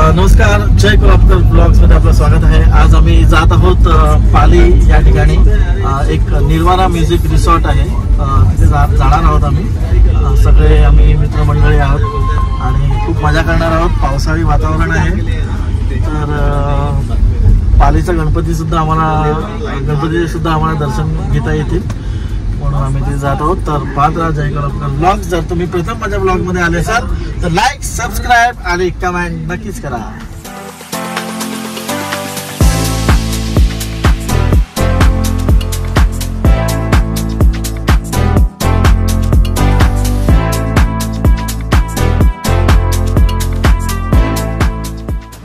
नमस्कार, जय कोल्हापूर ब्लॉग्स मध्ये आपलं स्वागत आहे। आज आम्ही जात आहोत पाली या ठिकाणी। एक निर्वारा म्युझिक रिसॉर्ट आहे, तिथे जाणार आहोत आम्ही सगळे। आम्ही मित्रमंडळी आहोत आणि खूप मजा करणार आहोत। पावसाळी वातावरण आहे, तर पालीचा गणपती सुद्धा आम्हाला दर्शन घेता येतील म्हणून आम्ही ते जात आहोत। तर पाहत राहा जय कोल्हापूर ब्लॉग। जर तुम्ही प्रथम माझ्या ब्लॉग मध्ये आले असाल तर लाईक, सबस्क्राईब आणि कमेंट नक्कीच करा।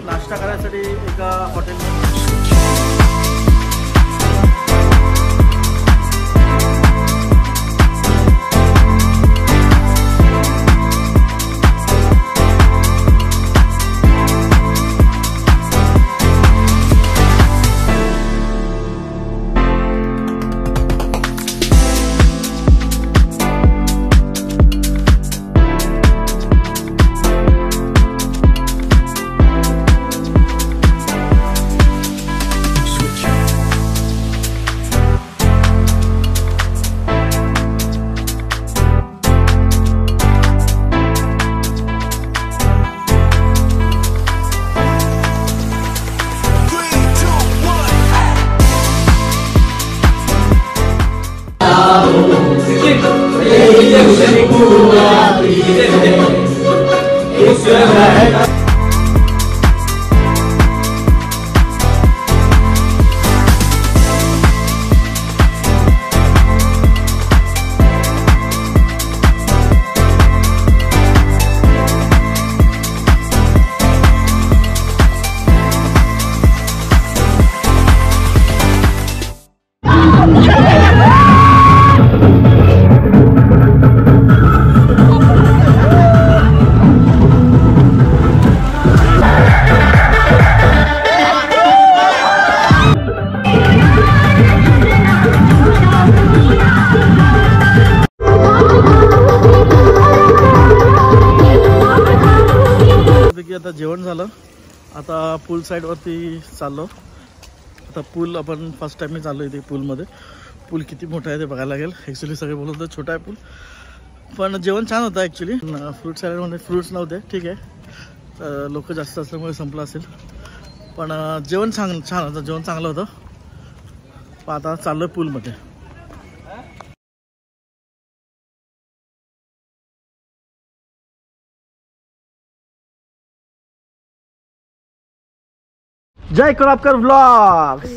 नाश्ता करण्यासाठी एका हॉटेल आता जेवण झालं। आता पूल साइड वरती चाललो। आता पूल आपण फर्स्ट टाइम चाललो इथे पूल मध्ये। पूल किती मोठा आहे ते बघायला लागेल। ॲक्च्युली सगळे बोलत होते छोटा आहे पूल, पण जेवण छान होतं। ॲक्च्युली फ्रूट सॅलड मध्ये फ्रूट्स नव्हते, ठीक आहे, लोक जास्त असल्यामुळे संपलं असेल, पण जेवण छान होतं, जेवण चांगलं होतं। आता चाललोय पूल मध्ये। जय कोल्हापूर ब्लॉग्स।